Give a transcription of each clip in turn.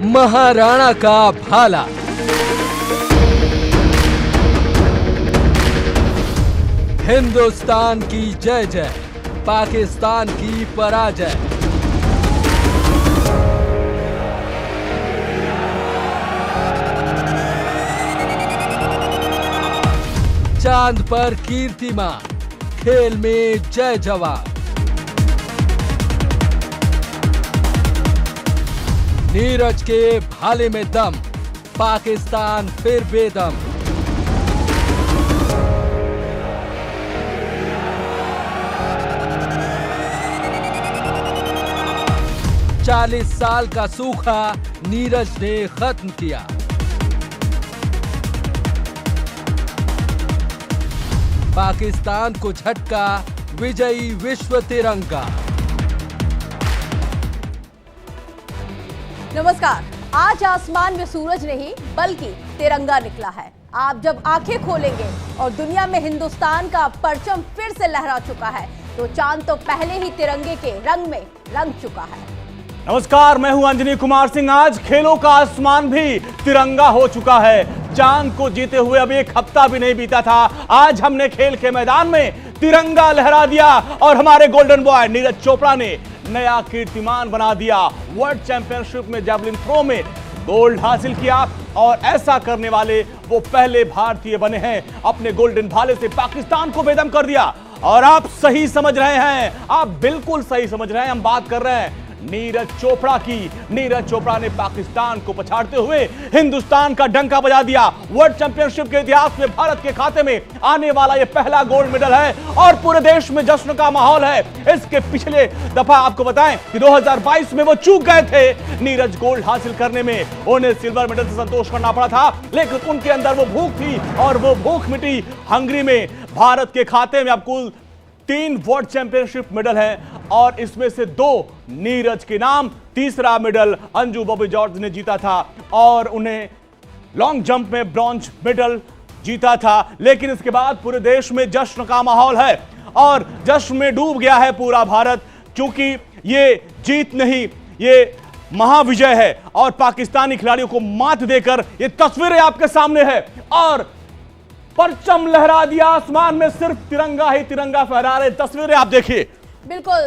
महाराणा का भाला। हिंदुस्तान की जय जय, पाकिस्तान की पराजय। चांद पर कीर्तिमान, खेल में जय जवान। नीरज के भाले में दम, पाकिस्तान फिर बेदम। चालीस साल का सूखा नीरज ने खत्म किया। पाकिस्तान को झटका विजयी विश्व तिरंगा। नमस्कार। आज आसमान में सूरज नहीं बल्कि तिरंगा निकला है। आप जब आंखें खोलेंगे और दुनिया में हिंदुस्तान का परचम फिर से लहरा चुका है तो चांद तो पहले ही तिरंगे के रंग में रंग चुका है। नमस्कार, मैं हूं अंजनी कुमार सिंह। आज खेलों का आसमान भी तिरंगा हो चुका है। चांद को जीते हुए अभी एक हफ्ता भी नहीं बीता था, आज हमने खेल के मैदान में तिरंगा लहरा दिया और हमारे गोल्डन बॉय नीरज चोपड़ा ने नया कीर्तिमान बना दिया। वर्ल्ड चैंपियनशिप में जैवलिन थ्रो में गोल्ड हासिल किया और ऐसा करने वाले वो पहले भारतीय बने हैं। अपने गोल्डन भाले से पाकिस्तान को बेदम कर दिया। और आप सही समझ रहे हैं, आप बिल्कुल सही समझ रहे हैं, हम बात कर रहे हैं नीरज चोपड़ा की। नीरज चोपड़ा ने पाकिस्तान को पछाड़ते हुए हिंदुस्तान का डंका बजा दिया। वर्ल्ड चैंपियनशिप के इतिहास में भारत के खाते में आने वाला यह पहला गोल्ड मेडल है और पूरे देश में जश्न का माहौल है। इसके पिछले दफा आपको बताएं कि 2022 में वो चूक गए थे नीरज गोल्ड हासिल करने में। उन्हें सिल्वर मेडल से संतोष करना पड़ा था, लेकिन उनके अंदर वो भूख थी और वो भूख मिटी हंगरी में। भारत के खाते में अब कुल 3 वर्ल्ड चैंपियनशिप मेडल हैं और इसमें से 2 नीरज के नाम। तीसरा मेडल अंजू बॉबी जॉर्ज ने जीता था और उन्हें लॉन्ग जंप में ब्रॉन्ज मेडल जीता था। लेकिन इसके बाद पूरे देश में जश्न का माहौल है और जश्न में डूब गया है पूरा भारत, क्योंकि ये जीत नहीं, ये महाविजय है और पाकिस्तानी खिलाड़ियों को मात देकर ये तस्वीरें आपके सामने है और परचम लहरा दिया। आसमान में सिर्फ तिरंगा ही तिरंगा फहरा रहे तस्वीरें आप देखिए। बिल्कुल,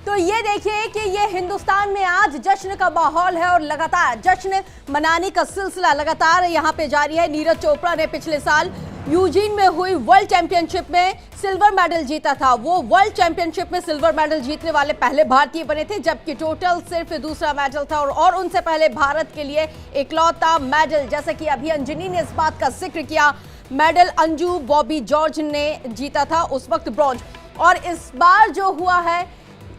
तो ये देखिए कि ये हिंदुस्तान में आज जश्न का माहौल है और लगातार जश्न मनाने का सिलसिला लगातार यहाँ पे जारी है। नीरज चोपड़ा ने पिछले साल यूजीन में हुई वर्ल्ड चैंपियनशिप में सिल्वर मेडल जीता था। वो वर्ल्ड चैंपियनशिप में सिल्वर मेडल जीतने वाले पहले भारतीय बने थे, जबकि टोटल सिर्फ दूसरा मेडल था और उनसे पहले भारत के लिए इकलौता मेडल, जैसा कि अभी अंजनी ने इस बात का जिक्र किया, मेडल अंजू बॉबी जॉर्ज ने जीता था, उस वक्त ब्रॉन्ज। और इस बार जो हुआ है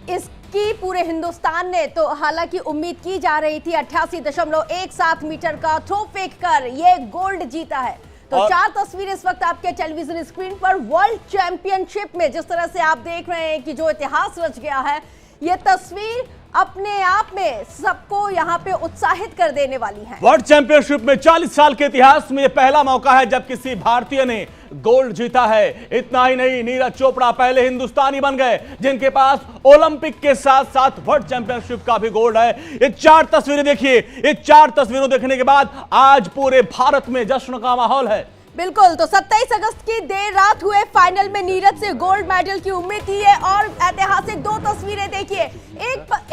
इसकी पूरे हिंदुस्तान ने तो हालांकि उम्मीद की जा रही थी, 88.17 मीटर का थ्रो फेंक कर ये गोल्ड जीता है। तो 4 तस्वीरें इस वक्त आपके टेलीविजन स्क्रीन पर वर्ल्ड चैंपियनशिप में जिस तरह से आप देख रहे हैं कि जो इतिहास रच गया है, ये तस्वीर अपने आप में सबको यहाँ पे उत्साहित कर देने वाली है। वर्ल्ड चैंपियनशिप में 40 साल के इतिहास में यह पहला मौका है जब किसी भारतीय ने गोल्ड जीता है। इतना ही नहीं, नीरज चोपड़ा पहले हिंदुस्तानी बन गए जिनके पास ओलंपिक के साथ साथ वर्ल्ड चैंपियनशिप का भी गोल्ड है। ये 4 तस्वीरें देखिए। ये 4 तस्वीरों देखने के बाद आज पूरे भारत में जश्न का माहौल है। बिल्कुल, तो 27 अगस्त की देर रात हुए फाइनल में नीरज से गोल्ड मेडल की उम्मीद थी है और ऐतिहासिक 2 तस्वीरें देखिए।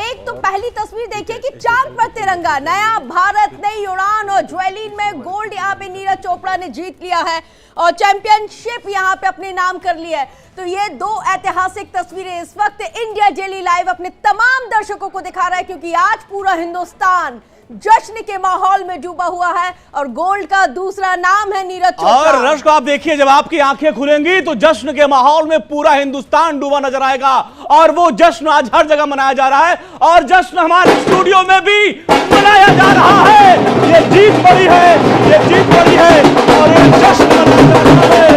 एक तो पहली तस्वीर देखिए कि चांद पर तिरंगा, नया भारत, नई उड़ान और ज्वेलिन में गोल्ड यहाँ पे नीरज चोपड़ा ने जीत लिया है और चैंपियनशिप यहाँ पे अपने नाम कर लिया है। तो ये 2 ऐतिहासिक तस्वीरें इस वक्त इंडिया डेली लाइव अपने तमाम दर्शकों को दिखा रहा है, क्योंकि आज पूरा हिंदुस्तान जश्न के माहौल में डूबा हुआ है और गोल्ड का दूसरा नाम है नीरज चोपड़ा। और रश को आप देखिए, जब आपकी आंखें खुलेंगी तो जश्न के माहौल में पूरा हिंदुस्तान डूबा नजर आएगा और वो जश्न आज हर जगह मनाया जा रहा है और जश्न हमारे स्टूडियो में भी मनाया जा रहा है। ये जीत बड़ी है, ये जीत बड़ी है और ये जश्न मनाया जा रहा है।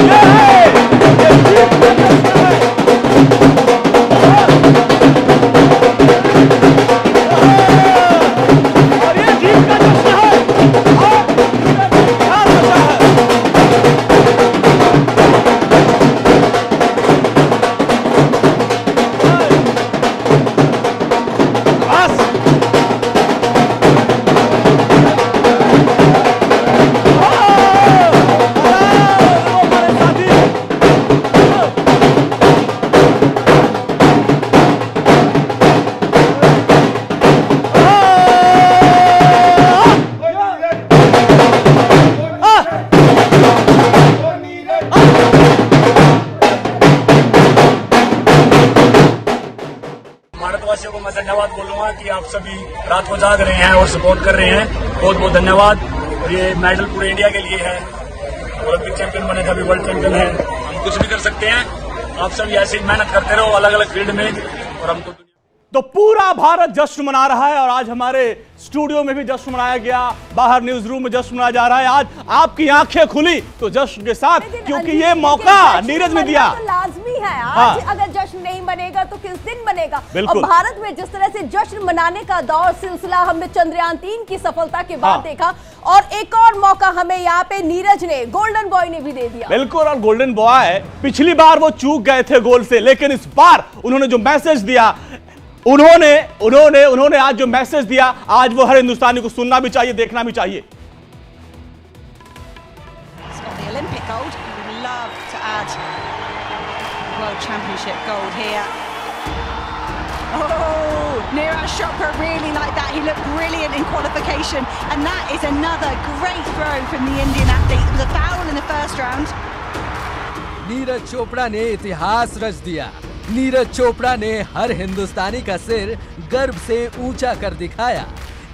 ये है, ये जीत का जश्न है। कि आप सभी रात को जाग रहे हैं और सपोर्ट कर रहे हैं। बहुत बहुत धन्यवाद। और ये मेडल पूरे इंडिया के लिए है। ओलंपिक चैंपियन बने थे, अभी वर्ल्ड चैंपियन है। हम कुछ भी कर सकते हैं। आप सभी ऐसे ही मेहनत करते रहो अलग अलग फील्ड में, और हम तो पूरा भारत जश्न मना रहा है और आज हमारे स्टूडियो में भी जश्न मनाया गया, बाहर न्यूज रूम में जश्न मनाया जा रहा है। आज आपकी आंखें खुली तो जश्न के साथ, क्योंकि ये मौका नीरज ने दिया। तो लाजमी है आज। अगर जश्न नहीं बनेगा तो किस दिन बनेगा? और भारत में जिस तरह से जश्न मनाने का दौर सिलसिला हमने चंद्रयान 3 की सफलता के बाद देखा, और एक और मौका हमें यहाँ पे नीरज ने, गोल्डन बॉय ने भी दे दिया। बिल्कुल, और गोल्डन बॉय पिछली बार वो चूक गए थे गोल से, लेकिन इस बार उन्होंने जो मैसेज दिया, उन्होंने आज जो मैसेज दिया, आज वो हर हिंदुस्तानी को सुनना भी चाहिए, देखना भी चाहिए। Olympic gold. We would love to add World Championship gold here. Oh, Neeraj Chopra really like that. He looked brilliant in qualification, and that is another great throw from the Indian athlete. It was a foul in the first round. Neeraj Chopra ने इतिहास रच दिया। नीरज चोपड़ा ने हर हिंदुस्तानी का सिर गर्व से ऊंचा कर दिखाया।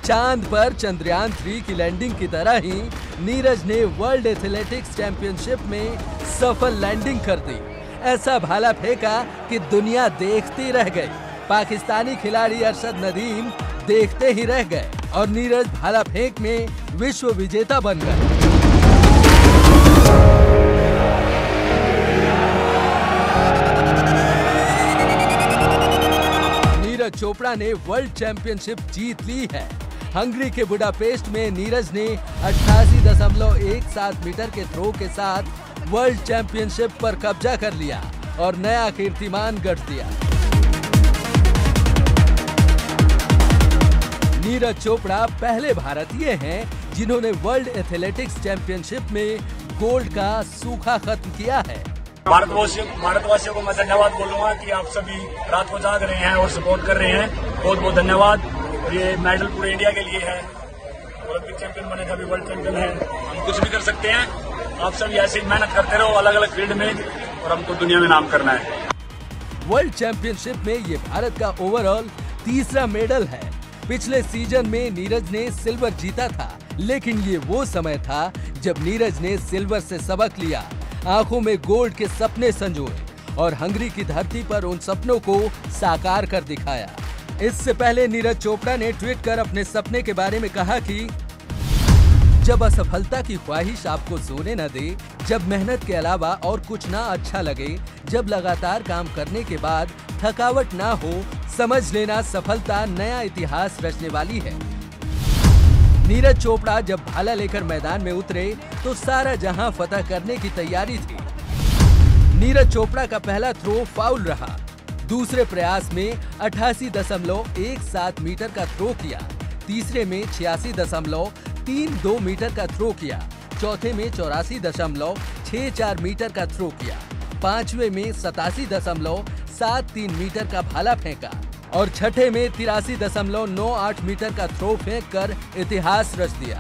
चांद पर चंद्रयान 3 की लैंडिंग की तरह ही नीरज ने वर्ल्ड एथलेटिक्स चैंपियनशिप में सफल लैंडिंग कर दी। ऐसा भाला फेंका कि दुनिया देखती रह गई। पाकिस्तानी खिलाड़ी अरशद नदीम देखते ही रह गए और नीरज भाला फेंक में विश्व विजेता बन गए। नीरज चोपड़ा ने वर्ल्ड चैंपियनशिप जीत ली है। हंगरी के बुडापेस्ट में नीरज ने 88.17 मीटर के थ्रो के साथ वर्ल्ड चैंपियनशिप पर कब्जा कर लिया और नया कीर्तिमान गढ़ दिया। नीरज चोपड़ा पहले भारतीय हैं जिन्होंने वर्ल्ड एथलेटिक्स चैंपियनशिप में गोल्ड का सूखा खत्म किया है। भारतवासियों को मैं धन्यवाद बोलूंगा कि आप सभी रात को जाग रहे हैं और सपोर्ट कर रहे हैं। बहुत बहुत धन्यवाद। और ये मेडल पूरे इंडिया के लिए है। ओलंपिक चैंपियन बने थे, अभी वर्ल्ड चैंपियन है। हम कुछ भी कर सकते हैं। आप सभी ऐसे ही मेहनत करते रहो अलग अलग फील्ड में, और हमको दुनिया में नाम करना है। वर्ल्ड चैंपियनशिप में ये भारत का ओवरऑल तीसरा मेडल है। पिछले सीजन में नीरज ने सिल्वर जीता था, लेकिन ये वो समय था जब नीरज ने सिल्वर से सबक लिया, आंखों में गोल्ड के सपने संजोए और हंगरी की धरती पर उन सपनों को साकार कर दिखाया। इससे पहले नीरज चोपड़ा ने ट्वीट कर अपने सपने के बारे में कहा कि जब असफलता की ख्वाहिश आपको सोने न दे, जब मेहनत के अलावा और कुछ ना अच्छा लगे, जब लगातार काम करने के बाद थकावट ना हो, समझ लेना सफलता नया इतिहास रचने वाली है। नीरज चोपड़ा जब भाला लेकर मैदान में उतरे तो सारा जहां फतह करने की तैयारी थी। नीरज चोपड़ा का पहला थ्रो फाउल रहा। दूसरे प्रयास में 88.17 मीटर का थ्रो किया। तीसरे में 86.32 मीटर का थ्रो किया। चौथे में 84.64 मीटर का थ्रो किया। पांचवे में 87.73 मीटर का भाला फेंका और छठे में 83.98 मीटर का थ्रो फेंक कर इतिहास रच दिया।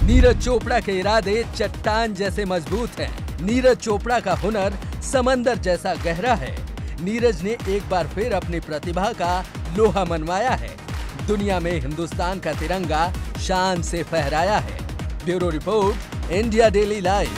नीरज चोपड़ा के इरादे चट्टान जैसे मजबूत हैं। नीरज चोपड़ा का हुनर समंदर जैसा गहरा है। नीरज ने एक बार फिर अपनी प्रतिभा का लोहा मनवाया है। दुनिया में हिंदुस्तान का तिरंगा शान से फहराया है। Bureau report, India daily live.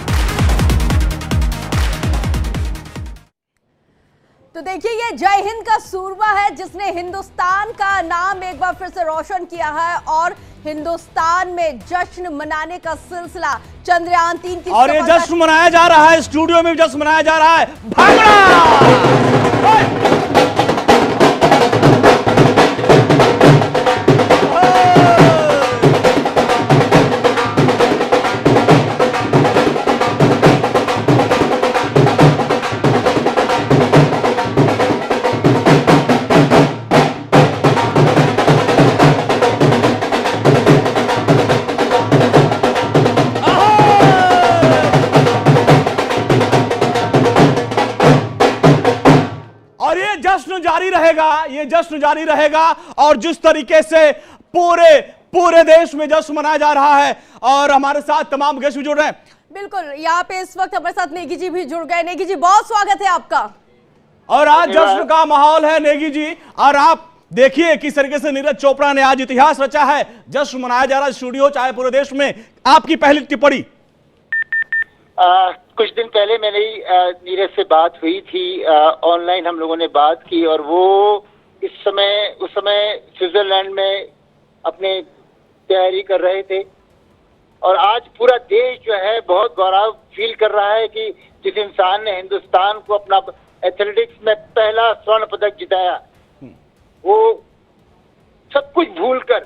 तो देखिए, ये जय हिंद का सूरमा है जिसने हिंदुस्तान का नाम एक बार फिर से रोशन किया है और हिंदुस्तान में जश्न मनाने का सिलसिला चंद्रयान 3 की और ये जश्न मनाया जा रहा है, स्टूडियो में जश्न मनाया जा रहा है। भागड़ा! ये जश्न जारी रहेगा और जिस तरीके से पूरे देश में जश्न मनाया जा रहा है और हमारे साथ तमाम गेस्ट भी जुड़ रहे हैं। बिल्कुल, यहाँ पे इस वक्त हमारे साथ नेगी जी भी जुड़ गए। नेगी जी, बहुत स्वागत है आपका। और आज जश्न का माहौल है नेगी जी, और आप देखिए किस तरीके से नीरज चोपड़ा ने आज इतिहास रचा है, जश्न मनाया जा रहा है स्टूडियो चाहे पूरे देश में। आपकी पहली टिप्पणी। कुछ दिन पहले मेरी नीरज से बात हुई थी, ऑनलाइन हम लोगों ने बात की, और वो उस समय स्विट्जरलैंड में अपने तैयारी कर रहे थे। और आज पूरा देश जो है बहुत गौरव फील कर रहा है कि जिस इंसान ने हिंदुस्तान को अपना एथलेटिक्स में पहला स्वर्ण पदक जिताया, वो सब कुछ भूलकर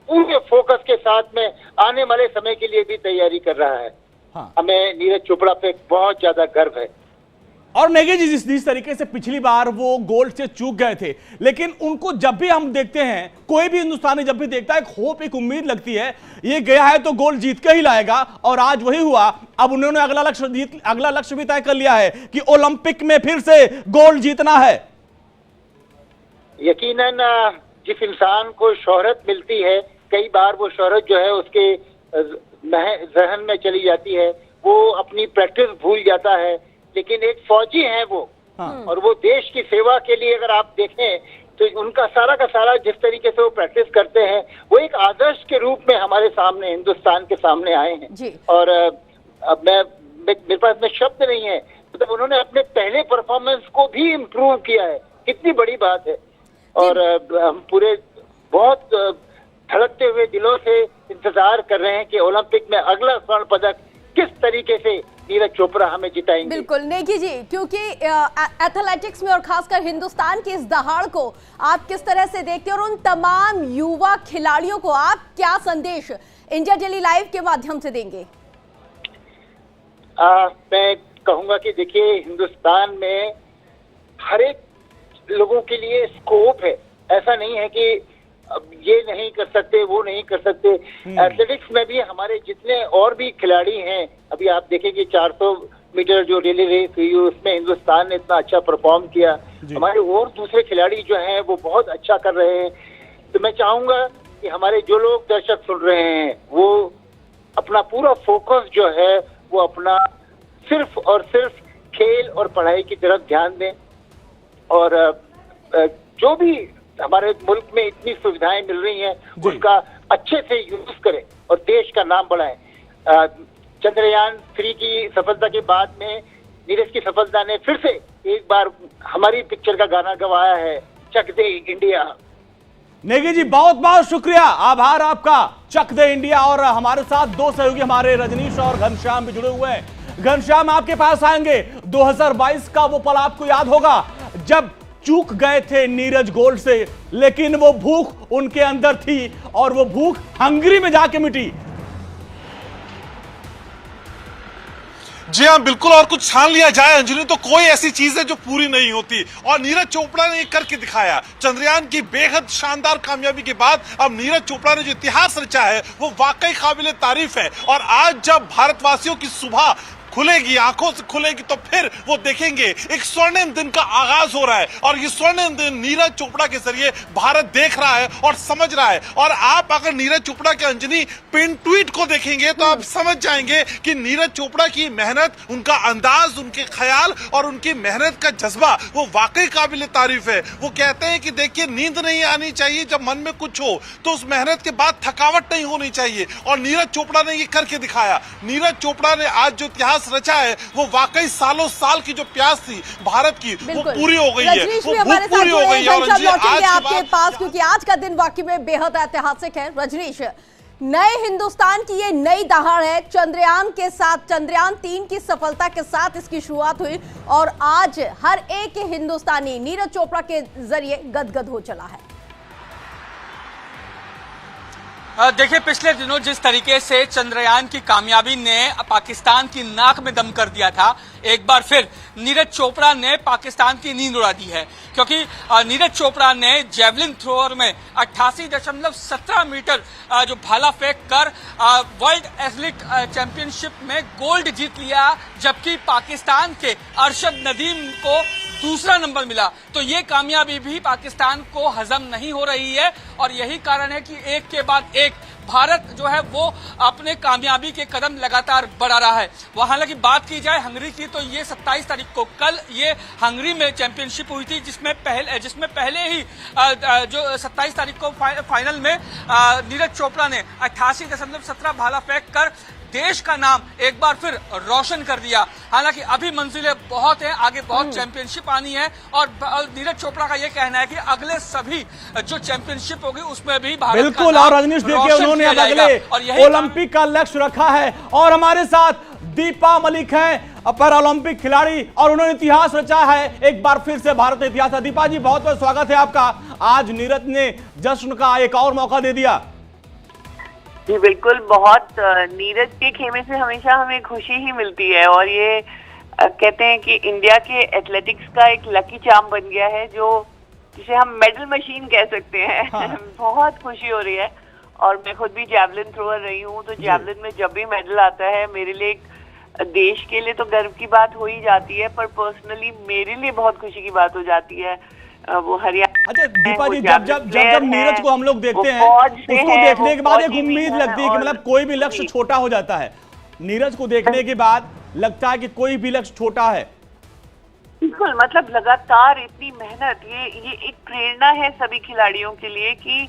पूरे फोकस के साथ में आने वाले समय के लिए भी तैयारी कर रहा है। हाँ। हमें नीरज चोपड़ा पे बहुत ज्यादा गर्व है। और नेगी जी जिस तरीके से पिछली बार वो गोल्ड से चूक गए थे, लेकिन उनको जब भी हम देखते हैं, कोई भी हिंदुस्तानी जब भी देखता है, एक होप, एक उम्मीद लगती है ये गया है तो गोल्ड जीत के ही लाएगा, और आज वही हुआ। अब उन्होंने अगला लक्ष्य भी तय कर लिया है कि ओलंपिक में फिर से गोल्ड जीतना है। यकीनन जिस इंसान को शोहरत मिलती है, कई बार वो शोहरत जो है उसके जहन में चली जाती है, वो अपनी प्रैक्टिस भूल जाता है। लेकिन एक फौजी है वो, और वो देश की सेवा के लिए अगर आप देखें तो उनका सारा का सारा जिस तरीके से वो प्रैक्टिस करते हैं, वो एक आदर्श के रूप में हमारे सामने, हिंदुस्तान के सामने आए हैं जी। और अब मेरे पास में शब्द नहीं है, मतलब उन्होंने अपने पहले परफॉर्मेंस को भी इम्प्रूव किया है, कितनी बड़ी बात है। और हम पूरे बहुत धड़कते हुए दिलों से इंतजार कर रहे हैं कि ओलंपिक में अगला स्वर्ण पदक किस तरीके से नीरज चोपड़ा हमें जिताएंगे। बिल्कुल नेगी जी, क्योंकि एथलेटिक्स में और खासकर हिंदुस्तान की इस दहाड़ को आप किस तरह से देखते हैं, और उन तमाम युवा खिलाड़ियों को आप क्या संदेश इंडिया डेली लाइव के माध्यम से देंगे? मैं कहूंगा कि देखिए, हिंदुस्तान में हर एक लोगों के लिए स्कोप है। ऐसा नहीं है कि अब ये नहीं कर सकते, वो नहीं कर सकते। एथलेटिक्स में भी हमारे जितने और भी खिलाड़ी हैं, अभी आप देखेंगे 400 मीटर जो रिले रेस हुई उसमें हिंदुस्तान ने इतना अच्छा परफॉर्म किया। हमारे और दूसरे खिलाड़ी जो हैं वो बहुत अच्छा कर रहे हैं। तो मैं चाहूंगा कि हमारे जो लोग दर्शक सुन रहे हैं वो अपना पूरा फोकस जो है वो अपना सिर्फ और सिर्फ खेल और पढ़ाई की तरफ ध्यान दें, और जो भी हमारे मुल्क में इतनी सुविधाएं मिल रही हैं उसका अच्छे से यूज करें और देश का नाम बढ़ाएं। चंद्रयान 3 की सफलता के बाद में नीरज की सफलता ने फिर से एक बार हमारी पिक्चर का गाना गवाया है, चक दे इंडिया। नेगी जी बहुत बहुत शुक्रिया, आभार आपका। चक दे इंडिया। और हमारे साथ दो सहयोगी हमारे रजनीश और घनश्याम भी जुड़े हुए हैं। घनश्याम आपके पास आएंगे। 2022 का वो पल आपको याद होगा जब चूक गए थे नीरज गोल्ड से, लेकिन वो भूख उनके अंदर थी और वो भूख हंगरी में जाके मिटी। जी हाँ बिल्कुल, और कुछ छान लिया जाए अंजलि तो कोई ऐसी चीज है जो पूरी नहीं होती, और नीरज चोपड़ा ने ये करके दिखाया। चंद्रयान की बेहद शानदार कामयाबी के बाद अब नीरज चोपड़ा ने जो इतिहास रचा है वो वाकई काबिले तारीफ है। और आज जब भारतवासियों की सुबह खुलेगी, आंखों से खुलेगी, तो फिर वो देखेंगे एक स्वर्णिम दिन का आगाज हो रहा है, और ये स्वर्णिम दिन नीरज चोपड़ा के जरिए भारत देख रहा है और समझ रहा है। और आप अगर नीरज चोपड़ा के अंजनी पिन ट्वीट को देखेंगे तो आप समझ जाएंगे कि नीरज चोपड़ा की मेहनत, उनका अंदाज, उनके ख्याल और उनकी मेहनत का जज्बा वो वाकई काबिल तारीफ है। वो कहते हैं कि देखिए, नींद नहीं आनी चाहिए जब मन में कुछ हो, तो उस मेहनत के बाद थकावट नहीं होनी चाहिए, और नीरज चोपड़ा ने ये करके दिखाया। नीरज चोपड़ा ने आज जो इतिहास रचा है वो वाकई सालों साल की जो प्यास थी भारत की वो पूरी हो गई है, वो भूख पूरी हो गई है। और आज आपके पास, क्योंकि आज का दिन वाकई में बेहद ऐतिहासिक है। रजनीश, नए हिंदुस्तान की ये नई दहाड़ है। चंद्रयान के साथ, चंद्रयान 3 की सफलता के साथ इसकी शुरुआत हुई, और आज हर एक हिंदुस्तानी नीरज चोपड़ा के जरिए गदगद हो चला है। देखिए, पिछले दिनों जिस तरीके से चंद्रयान की कामयाबी ने पाकिस्तान की नाक में दम कर दिया था, एक बार फिर नीरज चोपड़ा ने पाकिस्तान की नींद उड़ा दी है, क्योंकि नीरज चोपड़ा ने जेवलिन थ्रोअर में 88.17 मीटर जो भाला फेंक कर वर्ल्ड एथलेटिक चैंपियनशिप में गोल्ड जीत लिया, जबकि पाकिस्तान के अरशद नदीम को दूसरा नंबर मिला। तो ये कामयाबी भी पाकिस्तान को हजम नहीं हो रही है, और यही कारण है कि एक के बाद एक भारत जो है वो अपने कामयाबी के कदम लगातार बढ़ा रहा है। वह हालांकि बात की जाए हंगरी की तो ये 27 तारीख को कल ये हंगरी में चैंपियनशिप हुई थी, जिसमें पहले ही जो 27 तारीख को फाइनल में नीरज चोपड़ा ने 88.17 भाला फेंक कर देश का नाम एक बार फिर रोशन कर दिया। हालांकि अभी मंजिलें बहुत हैं, आगे बहुत चैंपियनशिप आनी है और नीरज चोपड़ा का ये कहना है कि अगले सभी जो चैंपियनशिप होगी उसमें भी भारत बिल्कुल। का और रजनीश देखिए, उन्होंने अब अगले ओलंपिक का लक्ष्य रखा है और हमारे साथ दीपा मलिक हैं, पैरालंपिक खिलाड़ी, और उन्होंने इतिहास रचा है। एक बार फिर से भारत ने इतिहास। दीपा जी, बहुत बहुत स्वागत है आपका। आज नीरज ने जश्न का एक और मौका दे दिया। जी बिल्कुल, बहुत नीरज के खेमे से हमेशा हमें खुशी ही मिलती है और ये कहते हैं कि इंडिया के एथलेटिक्स का एक लकी चार्म बन गया है, जो जिसे हम मेडल मशीन कह सकते हैं। हाँ। बहुत खुशी हो रही है और मैं खुद भी जैवलिन थ्रोअर रही हूँ, तो जैवलिन में जब भी मेडल आता है मेरे लिए देश के लिए तो गर्व की बात हो ही जाती है, पर पर्सनली मेरे लिए बहुत खुशी की बात हो जाती है। वो हरियाणा। अच्छा दीपा जी, जब नीरज को हम लोग देखते हैं, उसको देखने के बाद एक उम्मीद लगती है कि मतलब कोई भी लक्ष्य छोटा हो जाता है। नीरज को देखने के बाद लगता है कि कोई भी लक्ष्य छोटा है। बिल्कुल, मतलब लगातार इतनी मेहनत, ये एक प्रेरणा है सभी खिलाड़ियों के लिए कि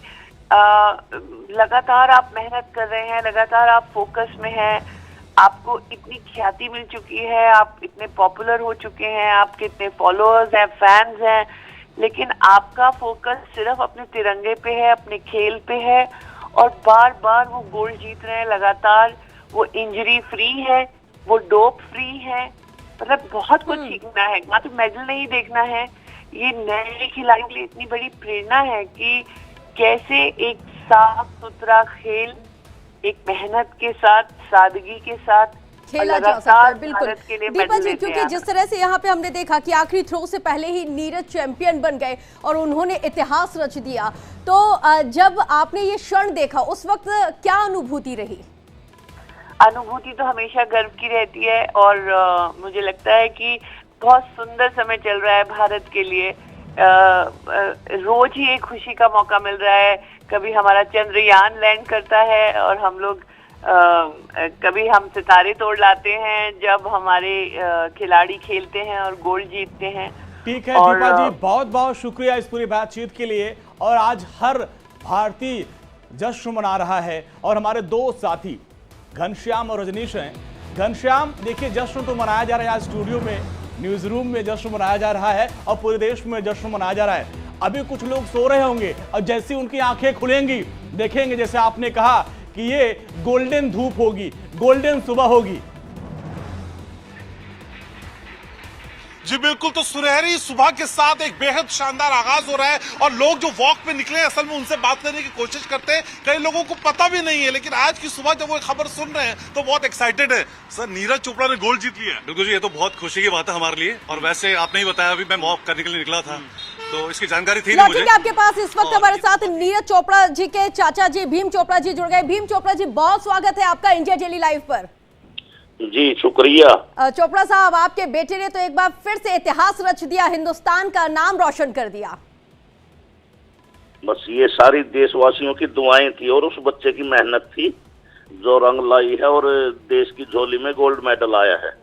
लगातार आप मेहनत कर रहे हैं, लगातार आप फोकस में हैं, आपको इतनी ख्याति मिल चुकी है, आप इतने पॉपुलर हो चुके हैं, आपके इतने फॉलोअर्स हैं, फैंस हैं, लेकिन आपका फोकस सिर्फ अपने तिरंगे पे है, अपने खेल पे है और बार बार वो गोल्ड जीत रहे हैं लगातार। वो इंजरी फ्री है, वो डोप फ्री है, मतलब बहुत कुछ सीखना है, ना तो मेडल नहीं देखना है। ये नए खिलाड़ियों के लिए इतनी बड़ी प्रेरणा है कि कैसे एक साफ सुथरा खेल एक मेहनत के साथ, सादगी के साथ खेला जा सकता है। बिल्कुल दीपा जी, क्योंकि जिस तरह से यहाँ पे हमने देखा कि आखिरी थ्रो से पहले ही नीरज चैंपियन बन गए और उन्होंने इतिहास रच दिया, तो जब आपने ये क्षण देखा उस वक्त क्या अनुभूति रही? अनुभूति तो हमेशा गर्व की रहती है और मुझे लगता है कि बहुत सुंदर समय चल रहा है भारत के लिए। रोज ही एक खुशी का मौका मिल रहा है। कभी हमारा चंद्रयान लैंड करता है और हम लोग कभी हम सितारे तोड़ लाते हैं जब हमारे खिलाड़ी खेलते हैं और गोल्ड जीतते हैं। ठीक है दीपा जी, बहुत बहुत शुक्रिया इस पूरी बातचीत के लिए। और आज हर भारतीय जश्न मना रहा है और हमारे दो साथी घनश्याम और रजनीश हैं। घनश्याम, देखिए जश्न तो मनाया जा रहा है, आज स्टूडियो में न्यूज रूम में जश्न मनाया जा रहा है और पूरे देश में जश्न मनाया जा रहा है। अभी कुछ लोग सो रहे होंगे और जैसे उनकी आंखें खुलेंगी देखेंगे, जैसे आपने कहा कि ये गोल्डन धूप होगी, गोल्डन सुबह होगी। जी बिल्कुल, तो सुनहरी सुबह के साथ एक बेहद शानदार आगाज हो रहा है और लोग जो वॉक पे निकले असल में उनसे बात करने की कोशिश करते हैं। कई लोगों को पता भी नहीं है, लेकिन आज की सुबह जब वो खबर सुन रहे हैं तो बहुत एक्साइटेड है। सर, नीरज चोपड़ा ने गोल्ड जीत लिया। बिल्कुल जी, ये तो बहुत खुशी की बात है हमारे लिए। और वैसे आपने ही बताया, अभी मैं वॉक करने के लिए निकला था तो इसकी जानकारी थी नहीं मुझे। आपके पास इस वक्त हमारे साथ नीरज चोपड़ा जी के चाचा जी भीम चोपड़ा जी जुड़ गए। भीम चोपड़ा जी, बहुत स्वागत है आपका इंडिया डेली लाइव पर। जी शुक्रिया। चोपड़ा साहब, आपके बेटे ने तो एक बार फिर से इतिहास रच दिया, हिंदुस्तान का नाम रोशन कर दिया। बस ये सारी देशवासियों की दुआएं थी और उस बच्चे की मेहनत थी जो रंग लाई है और देश की झोली में गोल्ड मेडल आया है।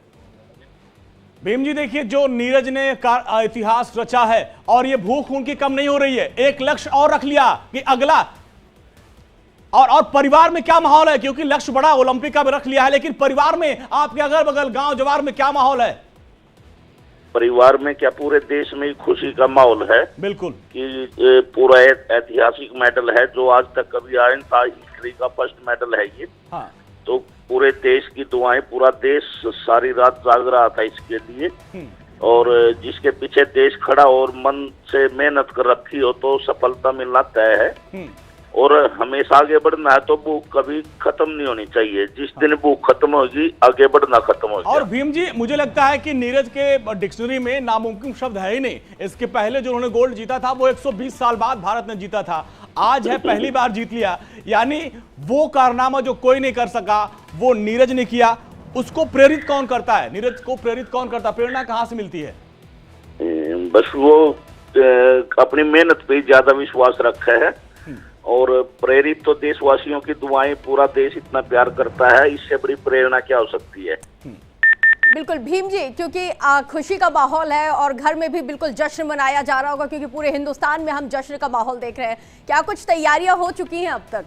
भीम जी, देखिए जो नीरज ने इतिहास रचा है और ये भूख उनकी कम नहीं हो रही है। एक लक्ष्य और रख लिया कि अगला, और परिवार में क्या माहौल है? क्योंकि लक्ष्य बड़ा ओलंपिक का भी रख लिया है, लेकिन परिवार में आपके अगल बगल गांव जवार में क्या माहौल है? परिवार में क्या, पूरे देश में खुशी का माहौल है। बिल्कुल, कि पूरा ऐतिहासिक मेडल है जो आज तक कभी आया था, हिस्ट्री का फर्स्ट मेडल है ये। हाँ। तो पूरे देश की दुआएं, पूरा देश सारी रात जाग रहा था इसके लिए और जिसके पीछे देश खड़ा और मन से मेहनत कर रखी हो तो सफलता मिलना तय है। और हमेशा आगे बढ़ना है तो भूख कभी खत्म नहीं होनी चाहिए। जिस दिन भूख खत्म होगी आगे बढ़ना खत्म होगा। और भीम जी, मुझे लगता है कि नीरज के डिक्शनरी में नामुमकिन शब्द है ही नहीं। इसके पहले जो उन्होंने गोल्ड जीता था वो 120 साल बाद भारत ने जीता था, आज है पहली बार जीत लिया। यानी वो कारनामा जो कोई नहीं कर सका वो नीरज ने किया। उसको प्रेरित कौन करता है? नीरज को प्रेरित कौन करता है? प्रेरणा कहाँ से मिलती है? बस वो अपनी मेहनत पे ज्यादा विश्वास रखा है और प्रेरित तो देशवासियों की दुआएं, पूरा देश इतना प्यार करता है, इससे बड़ी प्रेरणा क्या हो सकती है। बिल्कुल भीम जी, क्योंकि खुशी का माहौल है और घर में भी बिल्कुल जश्न मनाया जा रहा होगा, क्योंकि पूरे हिंदुस्तान में हम जश्न का माहौल देख रहे हैं। क्या कुछ तैयारियां हो चुकी हैं अब तक?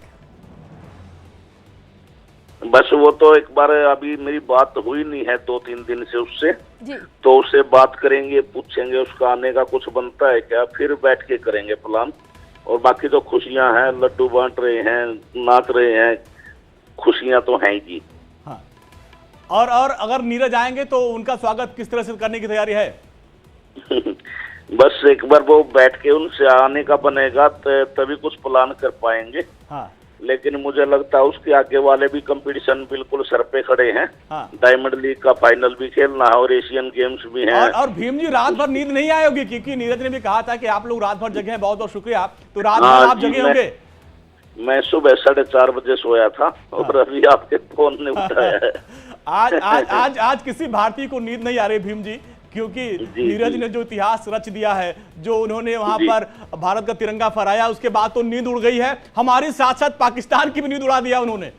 बस वो तो एक बार अभी मेरी बात हुई नहीं है 2-3 दिन से उससे जी। तो उससे बात करेंगे, पूछेंगे उसका आने का कुछ बनता है क्या, फिर बैठ के करेंगे प्लान। और बाकी तो खुशियां हैं, लड्डू बांट रहे हैं, नाच रहे हैं, खुशियां तो हैं जी। हाँ। और अगर नीरज आएंगे तो उनका स्वागत किस तरह से करने की तैयारी है? बस एक बार वो बैठ के उनसे आने का बनेगा तभी कुछ प्लान कर पाएंगे। हाँ। लेकिन मुझे लगता है उसके आगे वाले भी कंपटीशन बिल्कुल सर पे खड़े हैं। हाँ। डायमंड लीग का फाइनल भी खेलना है और एशियन गेम्स भी हैं। और भीम जी, रात भर नींद नहीं आई होगी, क्योंकि नीरज ने भी कहा था कि आप लोग रात भर जगे हैं। बहुत बहुत शुक्रिया। तो रात भर आप जगे होंगे? मैं सुबह 4:30 बजे सोया था और अभी आपके फोन ने उठाया है। आज किसी भारतीय को नींद नहीं आ रही भीम जी, क्योंकि नीरज ने जो इतिहास रच दिया है, जो उन्होंने वहां पर भारत का तिरंगा फहराया, उसके बाद तो नींद उड़ गई है। हमारे साथ साथ पाकिस्तान की भी नींद उड़ा दिया उन्होंने।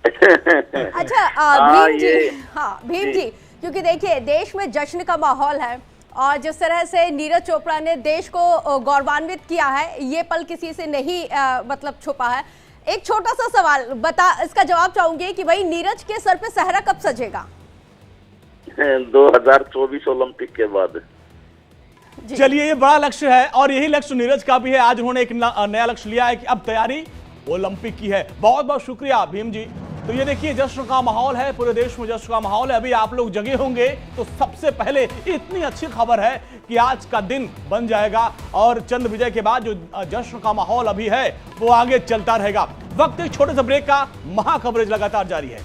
अच्छा भीम जी, हाँ भीम जी, क्योंकि देखिए देश में जश्न का माहौल है और जिस तरह से नीरज चोपड़ा ने देश को गौरवान्वित किया है, ये पल किसी से नहीं मतलब छुपा है। एक छोटा सा सवाल इसका जवाब चाहूंगी कि भाई नीरज के सर पे सहरा कब सजेगा? 2024 ओलंपिक के बाद। चलिए, ये बड़ा लक्ष्य है और यही लक्ष्य नीरज का भी है। आज उन्होंने एक नया लक्ष्य लिया है कि अब तैयारी ओलंपिक की है। बहुत बहुत शुक्रिया भीम जी। तो ये देखिए, जश्न का माहौल है, पूरे देश में जश्न का माहौल है। अभी आप लोग जगे होंगे तो सबसे पहले इतनी अच्छी खबर है कि आज का दिन बन जाएगा और चंद्र विजय के बाद जो जश्न का माहौल अभी है वो आगे चलता रहेगा। वक्त एक छोटे से ब्रेक का, महा कवरेज लगातार जारी है।